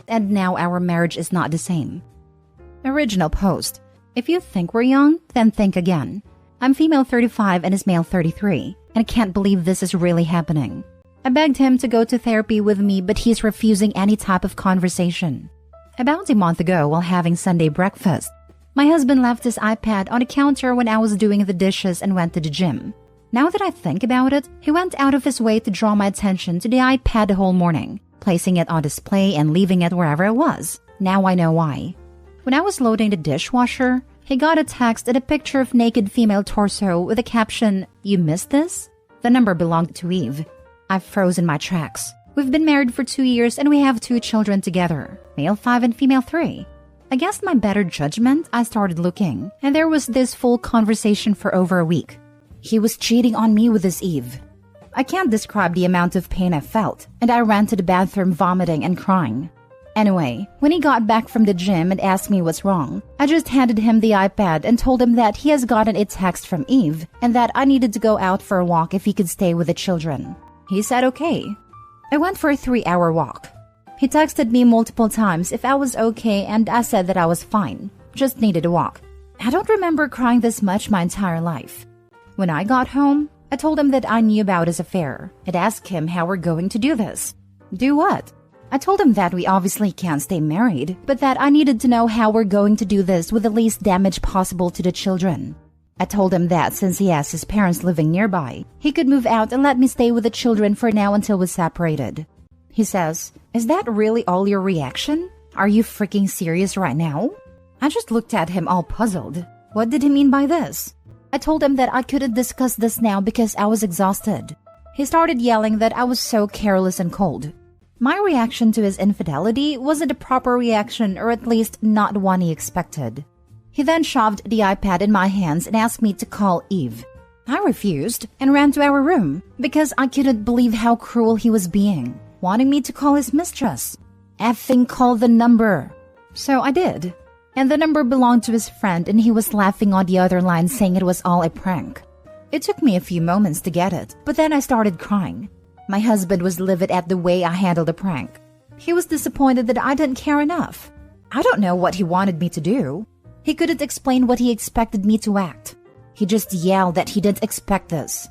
and now our marriage is not the same. Original post. If you think we're young, then think again. I'm female 35 and is male 33, and I can't believe this is really happening. I begged him to go to therapy with me, but he's refusing any type of conversation. About a month ago, while having Sunday breakfast, my husband left his iPad on the counter when I was doing the dishes and went to the gym. Now that I think about it, he went out of his way to draw my attention to the iPad the whole morning, placing it on display and leaving it wherever I was. Now I know why. When I was loading the dishwasher, he got a text and a picture of naked female torso with a caption, "You missed this?" The number belonged to Eve. I've frozen my tracks. We've been married for 2 years and we have 2 children together, male 5 and female 3. Against my better judgment, I started looking, and there was this full conversation for over a week. He was cheating on me with this Eve. I can't describe the amount of pain I felt, and I ran to the bathroom vomiting and crying. Anyway, when he got back from the gym and asked me what's wrong, I just handed him the iPad and told him that he has gotten a text from Eve and that I needed to go out for a walk if he could stay with the children. He said okay. I went for a 3-hour walk. He texted me multiple times if I was okay, and I said that I was fine, just needed a walk. I don't remember crying this much my entire life. When I got home, I told him that I knew about his affair and asked him how we're going to do this. Do what? I told him that we obviously can't stay married, but that I needed to know how we're going to do this with the least damage possible to the children. I told him that since he has his parents living nearby, he could move out and let me stay with the children for now until we're separated. He says, "Is that really all your reaction? Are you freaking serious right now?" I just looked at him all puzzled. What did he mean by this? I told him that I couldn't discuss this now because I was exhausted. He started yelling that I was so careless and cold. My reaction to his infidelity wasn't a proper reaction, or at least not one he expected. He then shoved the iPad in my hands and asked me to call Eve. I refused and ran to our room because I couldn't believe how cruel he was being, wanting me to call his mistress. Effing call the number. So I did. And the number belonged to his friend, and he was laughing on the other line saying it was all a prank. It took me a few moments to get it, but then I started crying. My husband was livid at the way I handled the prank. He was disappointed that I didn't care enough. I don't know what he wanted me to do. He couldn't explain what he expected me to act. He just yelled that he didn't expect this.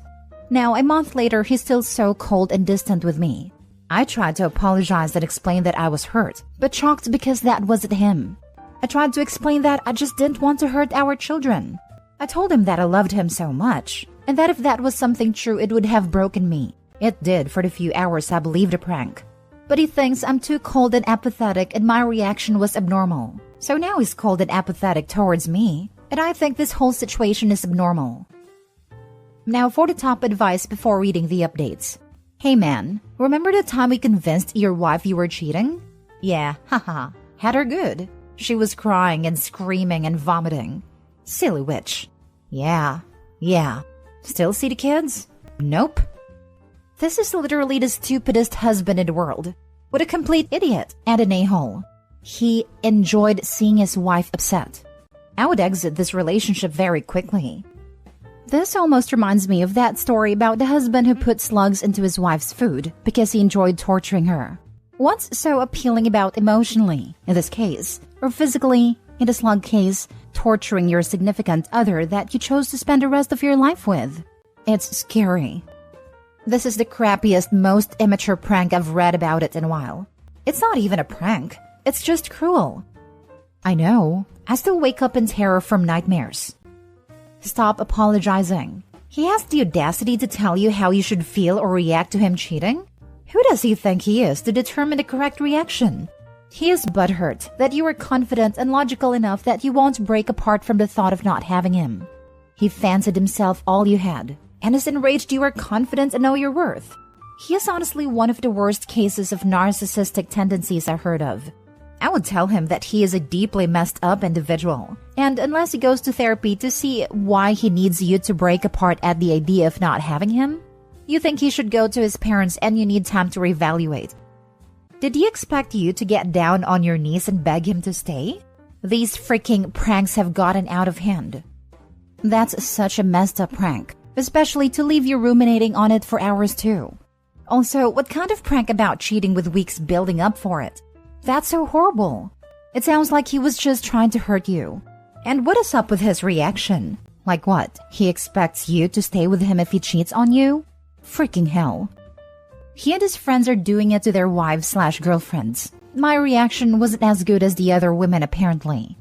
Now, a month later, he's still so cold and distant with me. I tried to apologize and explain that I was hurt, but shocked because that wasn't him. I tried to explain that I just didn't want to hurt our children. I told him that I loved him so much, and that if that was something true, it would have broken me. It did for the few hours I believed a prank. But he thinks I'm too cold and apathetic, and my reaction was abnormal. So now he's cold and apathetic towards me, and I think this whole situation is abnormal. Now for the top advice before reading the updates. Hey man, remember the time we convinced your wife you were cheating? Yeah, haha, had her good. She was crying and screaming and vomiting. Silly witch. Yeah. Still see the kids? Nope. This is literally the stupidest husband in the world. What a complete idiot and an a-hole. He enjoyed seeing his wife upset. I would exit this relationship very quickly. This almost reminds me of that story about the husband who put slugs into his wife's food because he enjoyed torturing her. What's so appealing about emotionally, in this case, or physically, in the slug case, torturing your significant other that you chose to spend the rest of your life with? It's scary. This is the crappiest, most immature prank I've read about it in a while. It's not even a prank. It's just cruel. I know. I still wake up in terror from nightmares. Stop apologizing. He has the audacity to tell you how you should feel or react to him cheating? Who does he think he is to determine the correct reaction? He is butthurt that you are confident and logical enough that you won't break apart from the thought of not having him. He fancied himself all you had, and is enraged you are confident and know your worth. He is honestly one of the worst cases of narcissistic tendencies I heard of. I would tell him that he is a deeply messed up individual, and unless he goes to therapy to see why he needs you to break apart at the idea of not having him, you think he should go to his parents and you need time to reevaluate. Did he expect you to get down on your knees and beg him to stay? These freaking pranks have gotten out of hand. That's such a messed up prank, especially to leave you ruminating on it for hours too. Also, what kind of prank about cheating with weeks building up for it? That's so horrible. It sounds like he was just trying to hurt you. And what is up with his reaction? Like what? He expects you to stay with him if he cheats on you? Freaking hell. He and his friends are doing it to their wives/girlfriends. My reaction wasn't as good as the other women apparently.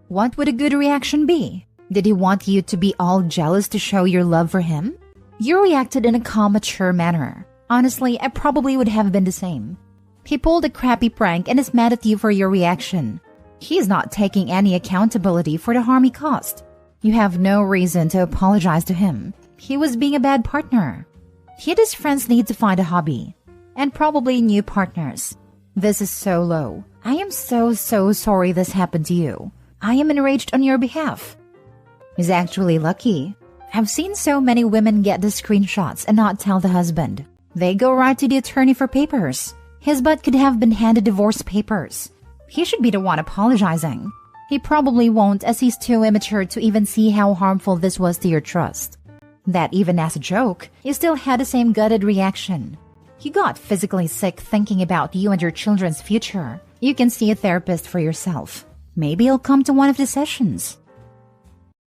What would a good reaction be? Did he want you to be all jealous to show your love for him? You reacted in a calm, mature manner. Honestly, I probably would have been the same. He pulled a crappy prank and is mad at you for your reaction. He's not taking any accountability for the harm he caused. You have no reason to apologize to him. He was being a bad partner. He and his friends need to find a hobby. And probably new partners. This is so low. I am so sorry this happened to you. I am enraged on your behalf. He's actually lucky. I've seen so many women get the screenshots and not tell the husband. They go right to the attorney for papers. His butt could have been handed divorce papers. He should be the one apologizing. He probably won't, as he's too immature to even see how harmful this was to your trust. That even as a joke, you still had the same gutted reaction. You got physically sick thinking about you and your children's future. You can see a therapist for yourself. Maybe you'll come to one of the sessions.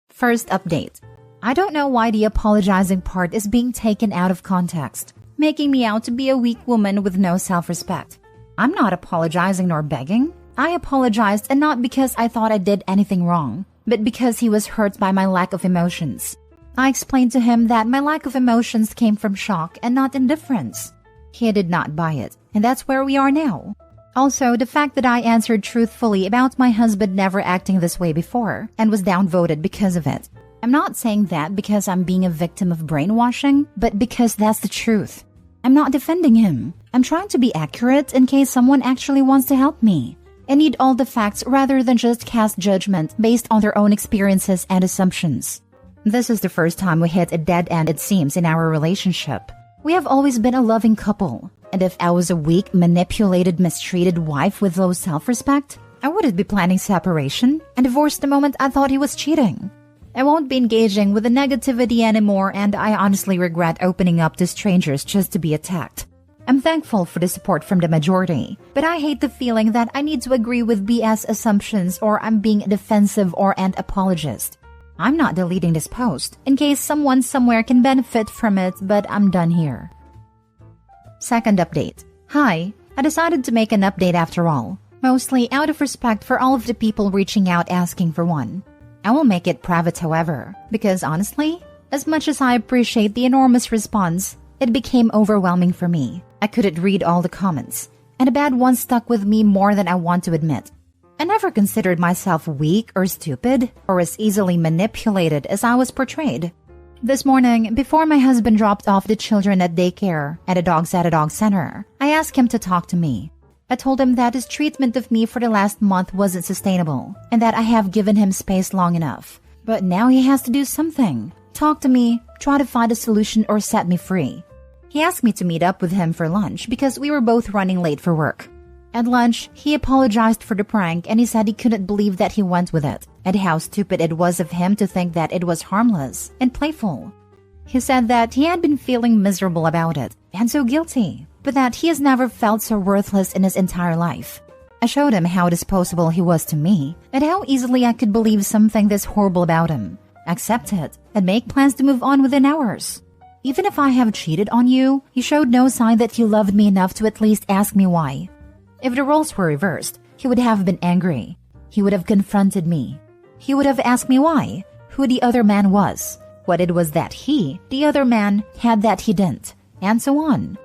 First update. I don't know why the apologizing part is being taken out of context, making me out to be a weak woman with no self-respect. I'm not apologizing nor begging. I apologized, and not because I thought I did anything wrong, but because he was hurt by my lack of emotions. I explained to him that my lack of emotions came from shock and not indifference. He did not buy it, and that's where we are now. Also, the fact that I answered truthfully about my husband never acting this way before and was downvoted because of it. I'm not saying that because I'm being a victim of brainwashing, but because that's the truth. I'm not defending him. I'm trying to be accurate in case someone actually wants to help me. I need all the facts rather than just cast judgment based on their own experiences and assumptions. This is the first time we hit a dead end, it seems, in our relationship. We have always been a loving couple, and if I was a weak, manipulated, mistreated wife with low self-respect, I wouldn't be planning separation and divorce the moment I thought he was cheating. I won't be engaging with the negativity anymore, and I honestly regret opening up to strangers just to be attacked. I'm thankful for the support from the majority, but I hate the feeling that I need to agree with BS assumptions or I'm being defensive or an apologist. I'm not deleting this post in case someone somewhere can benefit from it, but I'm done here. Second update. Hi, I decided to make an update after all, mostly out of respect for all of the people reaching out asking for one. I will make it private, however, because honestly, as much as I appreciate the enormous response, it became overwhelming for me. I couldn't read all the comments, and a bad one stuck with me more than I want to admit. I never considered myself weak or stupid or as easily manipulated as I was portrayed. This morning, before my husband dropped off the children at daycare and the dogs at a dog center, I asked him to talk to me. I told him that his treatment of me for the last month wasn't sustainable and that I have given him space long enough. But now he has to do something. Talk to me, try to find a solution, or set me free. He asked me to meet up with him for lunch because we were both running late for work. At lunch, he apologized for the prank and he said he couldn't believe that he went with it and how stupid it was of him to think that it was harmless and playful. He said that he had been feeling miserable about it and so guilty, but that he has never felt so worthless in his entire life. I showed him how disposable he was to me and how easily I could believe something this horrible about him, accept it, and make plans to move on within hours. Even if I have cheated on you, you showed no sign that you loved me enough to at least ask me why. If the roles were reversed, he would have been angry. He would have confronted me. He would have asked me why, who the other man was, what it was that he, the other man, had that he didn't, and so on.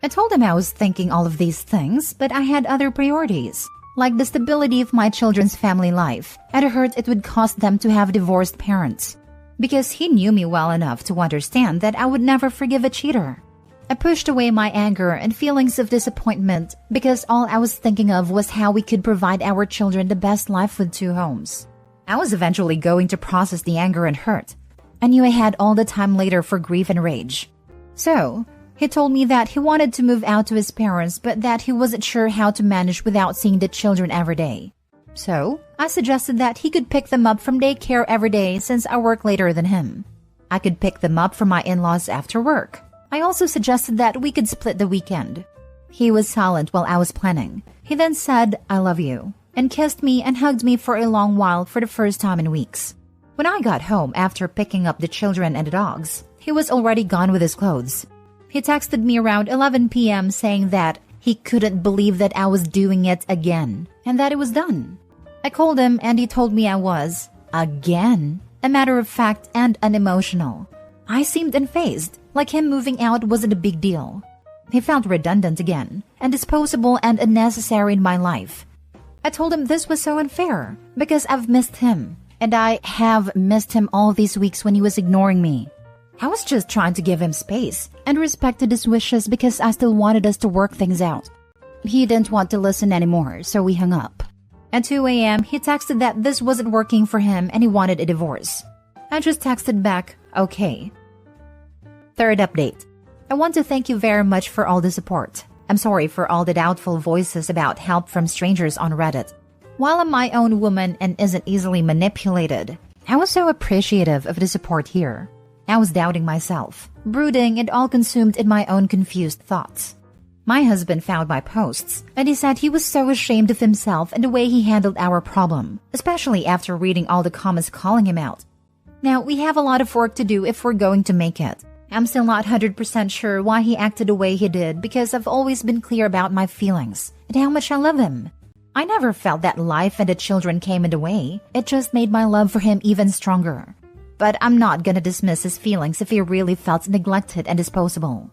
I told him I was thinking all of these things, but I had other priorities, like the stability of my children's family life, and I heard it would cost them to have divorced parents. Because he knew me well enough to understand that I would never forgive a cheater. I pushed away my anger and feelings of disappointment because all I was thinking of was how we could provide our children the best life with 2 homes. I was eventually going to process the anger and hurt. I knew I had all the time later for grief and rage. So, he told me that he wanted to move out to his parents, but that he wasn't sure how to manage without seeing the children every day. So, I suggested that he could pick them up from daycare every day since I work later than him. I could pick them up from my in-laws after work. I also suggested that we could split the weekend. He was silent while I was planning. He He then said, "I love you," and kissed me and hugged me for a long while for the first time in weeks. When I got home after picking up the children and the dogs, he was already gone with his clothes. He texted me around 11 p.m. saying that he couldn't believe that I was doing it again and that it was done. I called him and he told me I was, again, a matter of fact and unemotional. I seemed unfazed, like him moving out wasn't a big deal. He felt redundant again and disposable and unnecessary in my life. I told him this was so unfair because I've missed him, and I have missed him all these weeks when he was ignoring me. I was just trying to give him space and respected his wishes because I still wanted us to work things out. He didn't want to listen anymore, so we hung up. At 2 a.m., he texted that this wasn't working for him and he wanted a divorce. I just texted back, okay. Third update. I want to thank you very much for all the support. I'm sorry for all the doubtful voices about help from strangers on Reddit. While I'm my own woman and isn't easily manipulated, I was so appreciative of the support here. I was doubting myself, brooding and all consumed in my own confused thoughts. My husband found my posts, and he said he was so ashamed of himself and the way he handled our problem, especially after reading all the comments calling him out. Now, we have a lot of work to do if we're going to make it. I'm still not 100% sure why he acted the way he did because I've always been clear about my feelings and how much I love him. I never felt that life and the children came in the way. It just made my love for him even stronger. But I'm not gonna dismiss his feelings if he really felt neglected and disposable.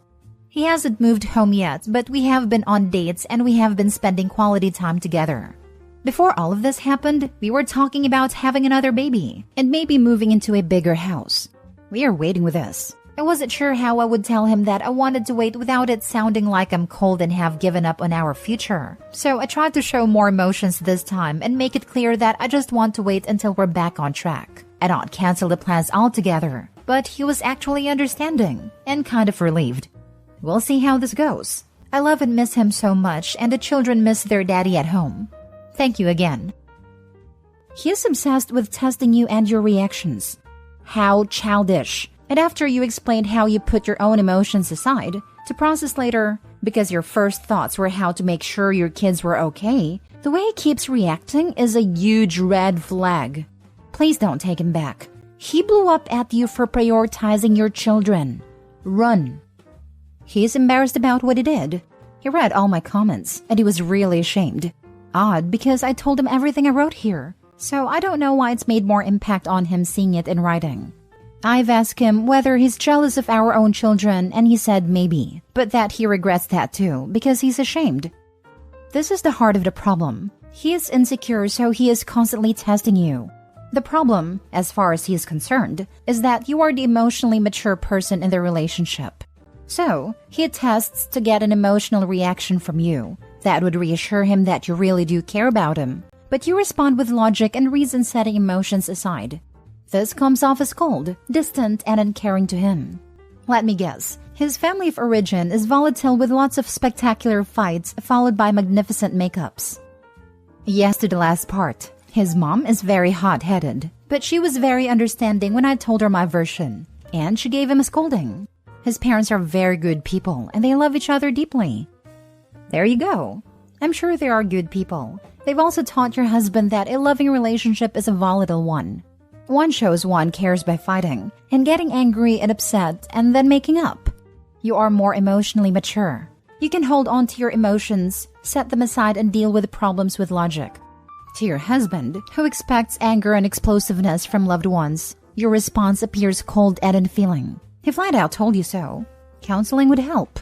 He hasn't moved home yet, but we have been on dates and we have been spending quality time together. Before all of this happened, we were talking about having another baby and maybe moving into a bigger house. We are waiting with this. I wasn't sure how I would tell him that I wanted to wait without it sounding like I'm cold and have given up on our future. So I tried to show more emotions this time and make it clear that I just want to wait until we're back on track. I don't cancel the plans altogether, but he was actually understanding and kind of relieved. We'll see how this goes. I love and miss him so much, and the children miss their daddy at home. Thank you again. He is obsessed with testing you and your reactions. How childish. And after you explained how you put your own emotions aside to process later because your first thoughts were how to make sure your kids were okay, the way he keeps reacting is a huge red flag. Please don't take him back. He blew up at you for prioritizing your children. Run. He's embarrassed about what he did. He read all my comments and he was really ashamed. Odd because I told him everything I wrote here, so I don't know why it's made more impact on him seeing it in writing. I've asked him whether he's jealous of our own children, and he said maybe, but that he regrets that too because he's ashamed. This is the heart of the problem. He is insecure, so he is constantly testing you. The problem, as far as he is concerned, is that you are the emotionally mature person in the relationship. So, he tests to get an emotional reaction from you that would reassure him that you really do care about him, but you respond with logic and reason, setting emotions aside. This comes off as cold, distant, and uncaring to him. Let me guess, his family of origin is volatile with lots of spectacular fights followed by magnificent makeups. Yes to the last part. His mom is very hot-headed, but she was very understanding when I told her my version, and she gave him a scolding. His parents are very good people, and they love each other deeply. There you go. I'm sure they are good people. They've also taught your husband that a loving relationship is a volatile one. One shows one cares by fighting and getting angry and upset and then making up. You are more emotionally mature. You can hold on to your emotions, set them aside, and deal with problems with logic. To your husband, who expects anger and explosiveness from loved ones, your response appears cold and unfeeling. He flat out told you so. Counseling would help.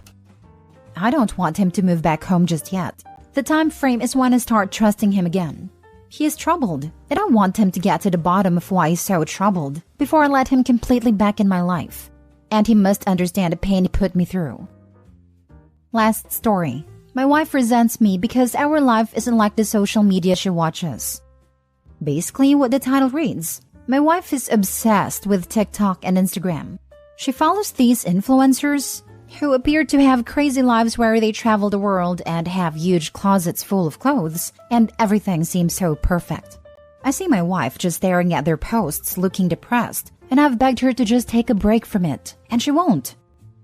I don't want him to move back home just yet. The time frame is when I start trusting him again. He is troubled, and I want him to get to the bottom of why he's so troubled before I let him completely back in my life. And he must understand the pain he put me through. Last story. My wife resents me because our life isn't like the social media she watches. Basically what the title reads. My wife is obsessed with TikTok and Instagram. She follows these influencers who appear to have crazy lives where they travel the world and have huge closets full of clothes, and everything seems so perfect. I see my wife just staring at their posts looking depressed, and I've begged her to just take a break from it, and she won't.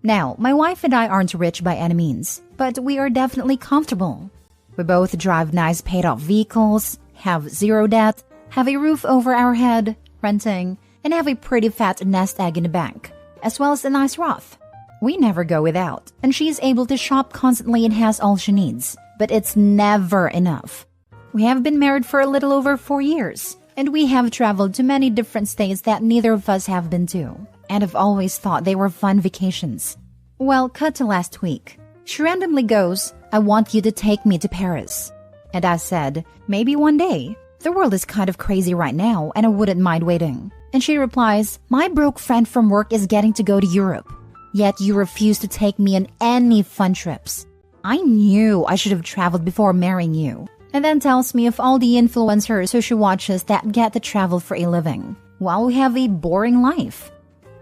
Now, my wife and I aren't rich by any means, but we are definitely comfortable. We both drive nice paid-off vehicles, have zero debt, have a roof over our head, renting, and have a pretty fat nest egg in the bank, as well as a nice Roth. We never go without, and she's able to shop constantly and has all she needs, but it's never enough. We have been married for a little over 4 years, and we have traveled to many different states that neither of us have been to, and have always thought they were fun vacations. Well, cut to last week. She randomly goes, "I want you to take me to Paris." And I said, "Maybe one day. The world is kind of crazy right now, and I wouldn't mind waiting." And she replies, "My broke friend from work is getting to go to Europe. Yet you refuse to take me on any fun trips. I knew I should have traveled before marrying you." And then tells me of all the influencers who she watches that get to travel for a living, while we have a boring life.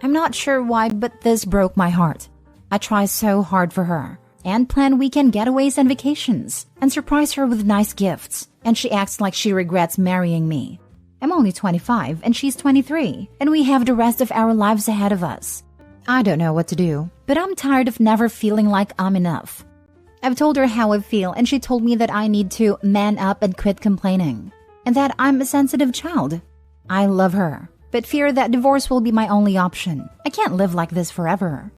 I'm not sure why, but this broke my heart. I try so hard for her, and plan weekend getaways and vacations, and surprise her with nice gifts, and she acts like she regrets marrying me. I'm only 25 and she's 23, and we have the rest of our lives ahead of us. I don't know what to do, but I'm tired of never feeling like I'm enough. I've told her how I feel, and she told me that I need to man up and quit complaining, and that I'm a sensitive child. I love her, but fear that divorce will be my only option. I can't live like this forever.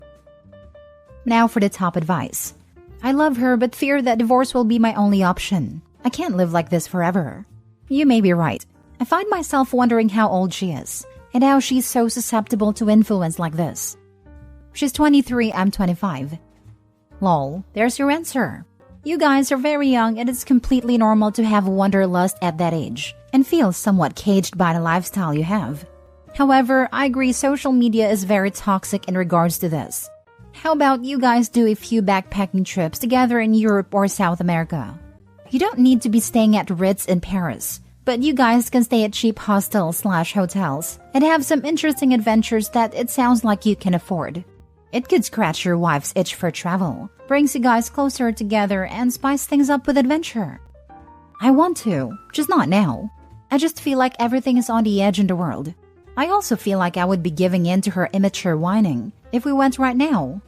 Now for the top advice. I love her, but fear that divorce will be my only option. I can't live like this forever. You may be right. I find myself wondering how old she is, and how she's so susceptible to influence like this. She's 23, I'm 25. Lol, there's your answer. You guys are very young, and it's completely normal to have wanderlust at that age, and feel somewhat caged by the lifestyle you have. However, I agree social media is very toxic in regards to this. How about you guys do a few backpacking trips together in Europe or South America? You don't need to be staying at Ritz in Paris, but you guys can stay at cheap hostels/hotels and have some interesting adventures that it sounds like you can afford. It could scratch your wife's itch for travel, brings you guys closer together, and spice things up with adventure. I want to, just not now. I just feel like everything is on the edge in the world. I also feel like I would be giving in to her immature whining if we went right now.